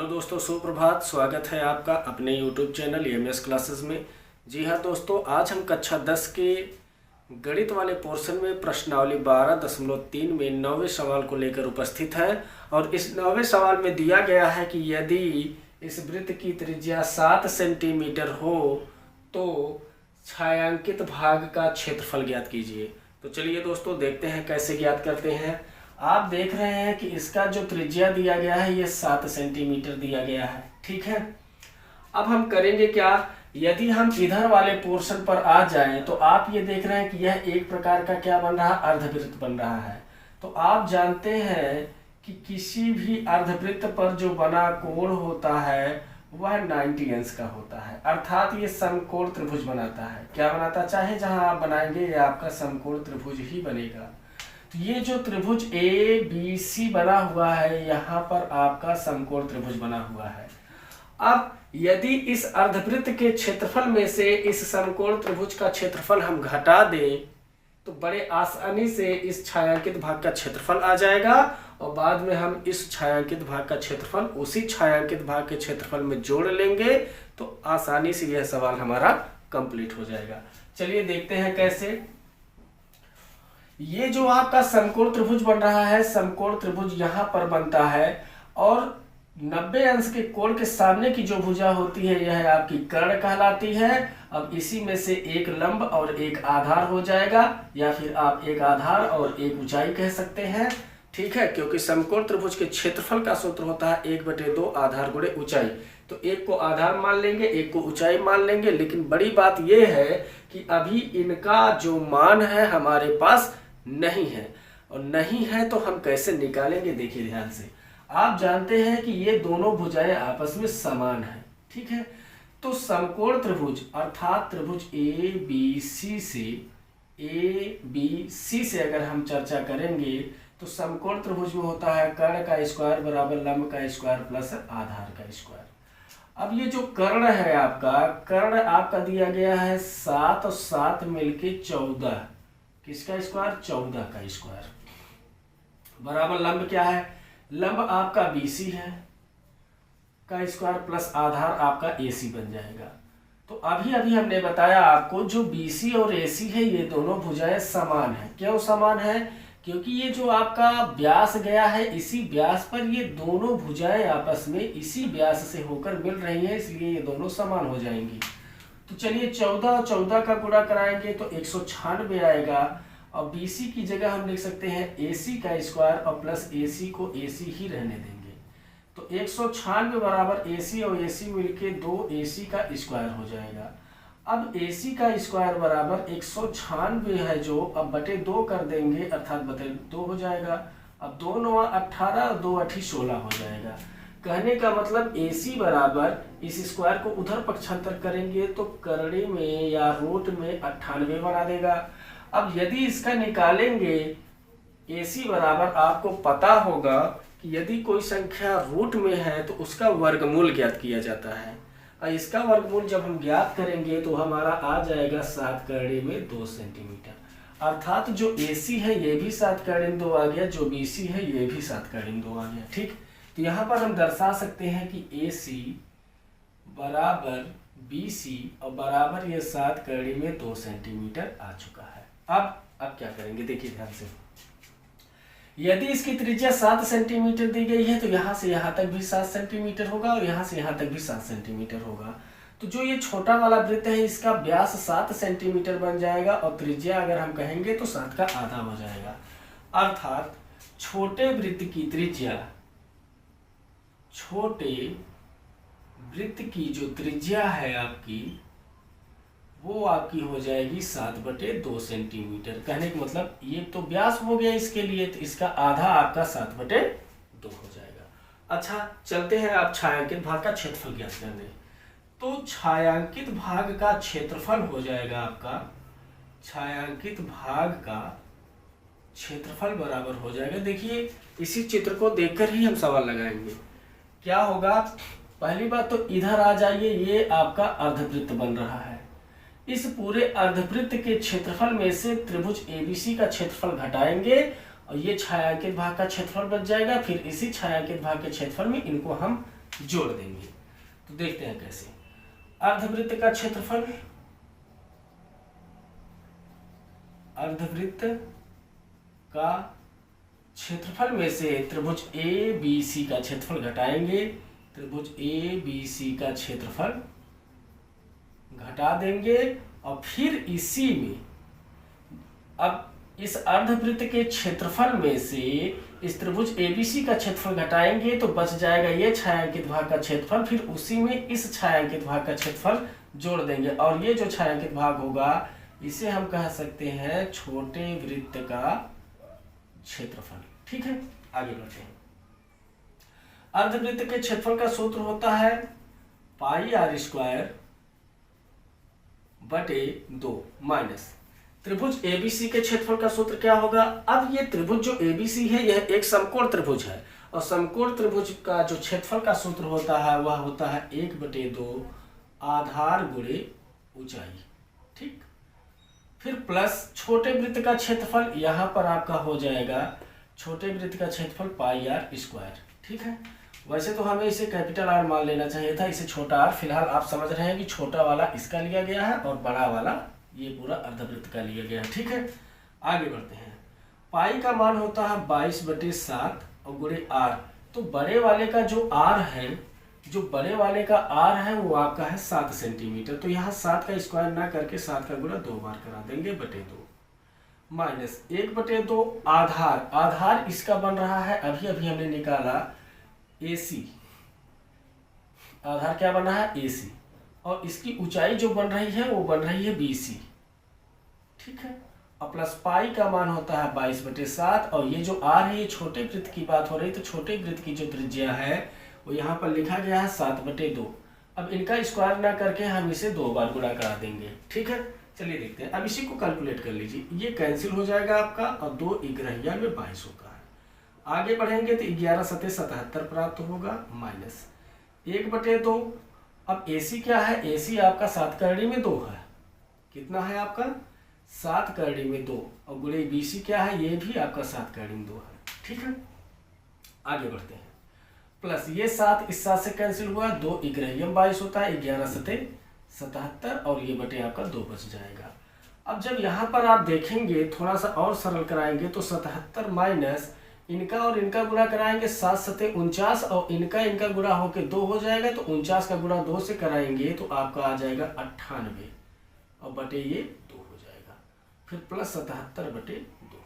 Hello दोस्तों, सुप्रभात। स्वागत है आपका अपने यूट्यूब चैनल EMS क्लासेस में। जी हाँ दोस्तों, आज हम कक्षा 10 के गणित वाले पोर्शन में प्रश्नावली 12.3 में 9वें सवाल को लेकर उपस्थित है। और इस 9वें सवाल में दिया गया है कि यदि इस वृत्त की त्रिज्या 7 सेंटीमीटर हो तो छायांकित भाग का क्षेत्रफल ज्ञात कीजिए। तो चलिए दोस्तों, देखते हैं कैसे ज्ञात करते हैं। आप देख रहे हैं कि इसका जो त्रिज्या दिया गया है ये 7 सेंटीमीटर दिया गया है, ठीक है। अब हम करेंगे क्या, यदि हम इधर वाले पोर्शन पर आ जाएं तो आप ये देख रहे हैं कि यह एक प्रकार का क्या बन रहा है, अर्धवृत्त बन रहा है। तो आप जानते हैं कि किसी भी अर्धवृत्त पर जो बना कोण होता है वह 90 अंश का होता है, अर्थात ये समकोण त्रिभुज बनाता है। क्या बनाता, चाहे जहां आप बनाएंगे ये आपका समकोण त्रिभुज ही बनेगा। तो ये जो त्रिभुज ABC बना हुआ है, यहाँ पर आपका समकोण त्रिभुज बना हुआ है। अब यदि इस अर्धवृत्त के क्षेत्रफल में से इस समकोण त्रिभुज का क्षेत्रफल हम घटा दें तो बड़े आसानी से इस छायांकित भाग का क्षेत्रफल आ जाएगा और बाद में हम इस छायांकित भाग का क्षेत्रफल उसी छायांकित भाग के क्षेत्रफल में जोड़ लेंगे तो आसानी से यह सवाल हमारा कंप्लीट हो जाएगा। चलिए देखते हैं कैसे। ये जो आपका समकोण त्रिभुज बन रहा है, समकोण त्रिभुज यहाँ पर बनता है और 90 अंश के कोण के सामने की जो भुजा होती है यह आपकी कर्ण कहलाती है। अब इसी में से एक लंब और एक आधार हो जाएगा, या फिर आप एक आधार और एक ऊंचाई कह सकते हैं, ठीक है। क्योंकि समकोण त्रिभुज के क्षेत्रफल का सूत्र होता है 1/2 आधार गुणे ऊंचाई। तो एक को आधार मान लेंगे, एक को ऊंचाई मान लेंगे। लेकिन बड़ी बात यह है कि अभी इनका जो मान है हमारे पास नहीं है, और नहीं है तो हम कैसे निकालेंगे, देखिए ध्यान से। आप जानते हैं कि ये दोनों भुजाएं आपस में समान है, ठीक है। तो समकोण त्रिभुज अर्थात त्रिभुज ABC से अगर हम चर्चा करेंगे तो समकोण त्रिभुज में होता है कर्ण का स्क्वायर बराबर लंब का स्क्वायर प्लस आधार का स्क्वायर। अब ये जो कर्ण है आपका, कर्ण आपका दिया गया है 7 और 7 मिलके 14, किसका स्क्वायर, 14 का स्क्वायर बराबर लंब क्या है, लंब आपका BC है का स्क्वायर प्लस आधार आपका AC बन जाएगा। तो अभी अभी हमने बताया आपको जो BC और AC है ये दोनों भुजाएं समान है। क्यों समान है, क्योंकि ये जो आपका व्यास गया है इसी व्यास पर ये दोनों भुजाएं आपस में इसी व्यास से होकर मिल रही हैं, इसलिए ये दोनों समान हो जाएंगी। तो चलिए 14 और 14 का गुणा कराएंगे तो 196 आएगा, और BC की जगह हम लिख सकते हैं AC का स्क्वायर और प्लस AC को AC ही रहने देंगे। तो 196 बराबर AC और AC मिलके 2AC का स्क्वायर हो जाएगा। अब AC का स्क्वायर बराबर 196 है जो, अब बटे 2 कर देंगे अर्थात बटे 2 हो जाएगा। अब 2 9 18 और 2 8 16 हो जाएगा। कहने का मतलब AC बराबर इस स्क्वायर को उधर पक्षांतर करेंगे तो करड़ी में या रूट में 98 बना देगा। अब यदि इसका निकालेंगे AC बराबर, आपको पता होगा कि यदि कोई संख्या रूट में है तो उसका वर्गमूल ज्ञात किया जाता है, और इसका वर्गमूल जब हम ज्ञात करेंगे तो हमारा आ जाएगा 7 करड़ी में 2 सेंटीमीटर। अर्थात जो AC है ये भी 7 करड़ी में 2 आ गया, जो BC है ये भी 7 करड़ी में 2 आ गया, ठीक। तो यहाँ पर हम दर्शा सकते हैं कि AC बराबर BC और बराबर ये 7 करड़ी में 2 सेंटीमीटर आ चुका है। अब क्या करेंगे, देखिए ध्यान से। यदि इसकी त्रिज्या 7 सेंटीमीटर दी गई है तो यहाँ से यहाँ तक भी 7 सेंटीमीटर होगा और यहाँ से यहाँ तक भी 7 सेंटीमीटर होगा। तो जो ये छोटा वाला वृत्त है इसका व्यास 7 सेंटीमीटर बन जाएगा और त्रिज्या अगर हम कहेंगे तो 7 का आधा हो जाएगा। अर्थात छोटे वृत्त की त्रिज्या, छोटे वृत्त की जो त्रिज्या है आपकी वो आपकी हो जाएगी 7/2 सेंटीमीटर। कहने का मतलब ये तो व्यास हो गया इसके लिए, तो इसका आधा आपका 7/2 हो जाएगा। अच्छा चलते हैं आप छायांकित भाग का क्षेत्रफल ज्ञात करने। तो छायांकित भाग का क्षेत्रफल हो जाएगा आपका, छायांकित भाग का क्षेत्रफल बराबर हो जाएगा, देखिए इसी चित्र को देखकर ही हम सवाल लगाएंगे। क्या होगा, पहली बात तो इधर आ जाइए, ये आपका अर्धवृत्त बन रहा है। इस पूरे अर्धवृत्त के क्षेत्रफल में से त्रिभुज ABC का क्षेत्रफल घटाएंगे और ये छायांकित भाग का क्षेत्रफल बच जाएगा। फिर इसी छायांकित भाग के क्षेत्रफल में इनको हम जोड़ देंगे। तो देखते हैं कैसे। अर्धवृत्त का क्षेत्रफल, अर्धवृत्त का क्षेत्रफल में से त्रिभुज ए बी सी का क्षेत्रफल घटाएंगे, त्रिभुज ए बी सी का क्षेत्रफल घटा देंगे और फिर इसी में अब इस अर्धवृत्त के क्षेत्रफल में से इस त्रिभुज एबीसी का क्षेत्रफल घटाएंगे तो बच जाएगा ये छायांकित भाग का क्षेत्रफल, फिर उसी में इस छायांकित भाग का क्षेत्रफल जोड़ देंगे और ये जो छायांकित भाग होगा इसे हम कह सकते हैं छोटे वृत्त का क्षेत्रफल। ठीक है, आगे बढ़ते हैं। अर्धवृत्त के क्षेत्रफल का सूत्र होता है पाई आर स्क्वायर बटे 2 माइनस त्रिभुज एबीसी के क्षेत्रफल का सूत्र क्या होगा। अब ये त्रिभुज जो एबीसी है यह एक समकोण त्रिभुज है और समकोण त्रिभुज का जो क्षेत्रफल का सूत्र होता है वह होता है 1/2 आधार गुणे ऊंचाई। ठीक, फिर प्लस छोटे वृत्त का क्षेत्रफल यहाँ पर आपका हो जाएगा छोटे वृत्त का क्षेत्रफल पाई आर स्क्वायर। ठीक है, वैसे तो हमें इसे कैपिटल आर मान लेना चाहिए था, इसे छोटा आर। फिलहाल आप समझ रहे हैं कि छोटा वाला इसका लिया गया है और बड़ा वाला ये पूरा अर्धवृत्त का लिया गया है। ठीक है, आगे बढ़ते हैं। पाई का मान होता है 22/7 और गुणे आर। तो बड़े वाले का जो आर है, जो बड़े वाले का आर है वो आपका है 7 सेंटीमीटर। तो यहाँ 7 का स्क्वायर ना करके 7 का गुणा 2 बार करा देंगे बटे 2 माइनस 1/2 आधार। आधार इसका बन रहा है अभी अभी हमने निकाला AC। आधार क्या बन रहा है AC और इसकी ऊंचाई जो बन रही है वो बन रही है BC। ठीक है, और प्लस पाई का मान होता है 22/7 और ये जो आर है ये छोटे वृत्त की बात हो रही, तो छोटे वृत्त की जो त्रिज्या है वो यहाँ पर लिखा गया है 7/2। अब इनका स्क्वायर ना करके हम इसे 2 बार गुणा करा देंगे। ठीक है, चलिए देखते हैं। अब इसी को कैलकुलेट कर लीजिए, ये कैंसिल हो जाएगा आपका और 2 इग्रहिया में 22 होगा। आगे बढ़ेंगे तो 11 सतह 77 प्राप्त होगा माइनस 1/2। अब AC क्या है, AC आपका 7 करड़ी में 2 है। कितना है आपका 7 करड़ी में 2 और गुणे BC क्या है, ये भी आपका 7 करड़ी में 2 है। ठीक है, आगे बढ़ते हैं। प्लस ये 7 इस 7 से कैंसिल हुआ, 2 इग्रहियम 22 होता है, 11 सतह 77 और ये बटे आपका 2 बच जाएगा। अब जब यहाँ पर आप देखेंगे थोड़ा सा और सरल कराएंगे तो 77 माइनस इनका और इनका गुणा कराएंगे 7 सतह 49 और इनका गुणा होके 2 हो जाएगा, तो 49 का गुणा 2 से कराएंगे तो आपका आ जाएगा 98 और बटे ये 2 हो जाएगा। फिर प्लस 77/2।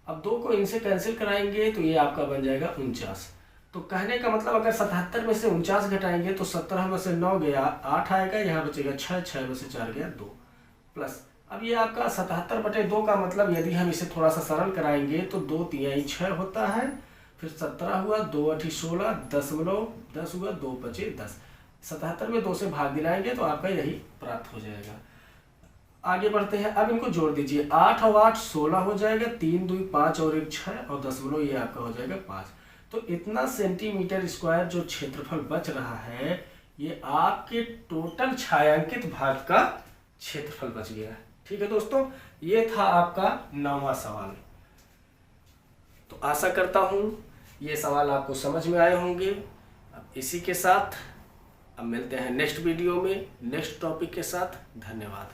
अब 2 को इनसे कैंसिल कराएंगे तो ये आपका बन जाएगा 49। तो कहने का मतलब अगर 77 में से 49 घटाएंगे तो 17 में से 9 गया 8 आएगा, यहाँ बचेगा 6, 6 में से 4 गया 2 प्लस। अब ये आपका 77/2 का मतलब यदि हम इसे थोड़ा सा सरल कराएंगे तो 2 तिहाई 6 होता है, फिर 17 हुआ, 2 8 16, 10 हुआ, 2 बचे 10। 77 में 2 से भाग दिलाएंगे तो आपका यही प्राप्त हो जाएगा। आगे बढ़ते हैं। अब इनको जोड़ दीजिए, 8 और 8 16 हो जाएगा, 3 2 5 और 1 6 और 10 ये आपका हो जाएगा 5। तो इतना सेंटीमीटर स्क्वायर जो क्षेत्रफल बच रहा है ये आपके टोटल छायांकित भाग का क्षेत्रफल बच गया है। ठीक है दोस्तों, ये था आपका 9वां सवाल। तो आशा करता हूं ये सवाल आपको समझ में आए होंगे। अब इसी के साथ अब मिलते हैं नेक्स्ट वीडियो में नेक्स्ट टॉपिक के साथ। धन्यवाद।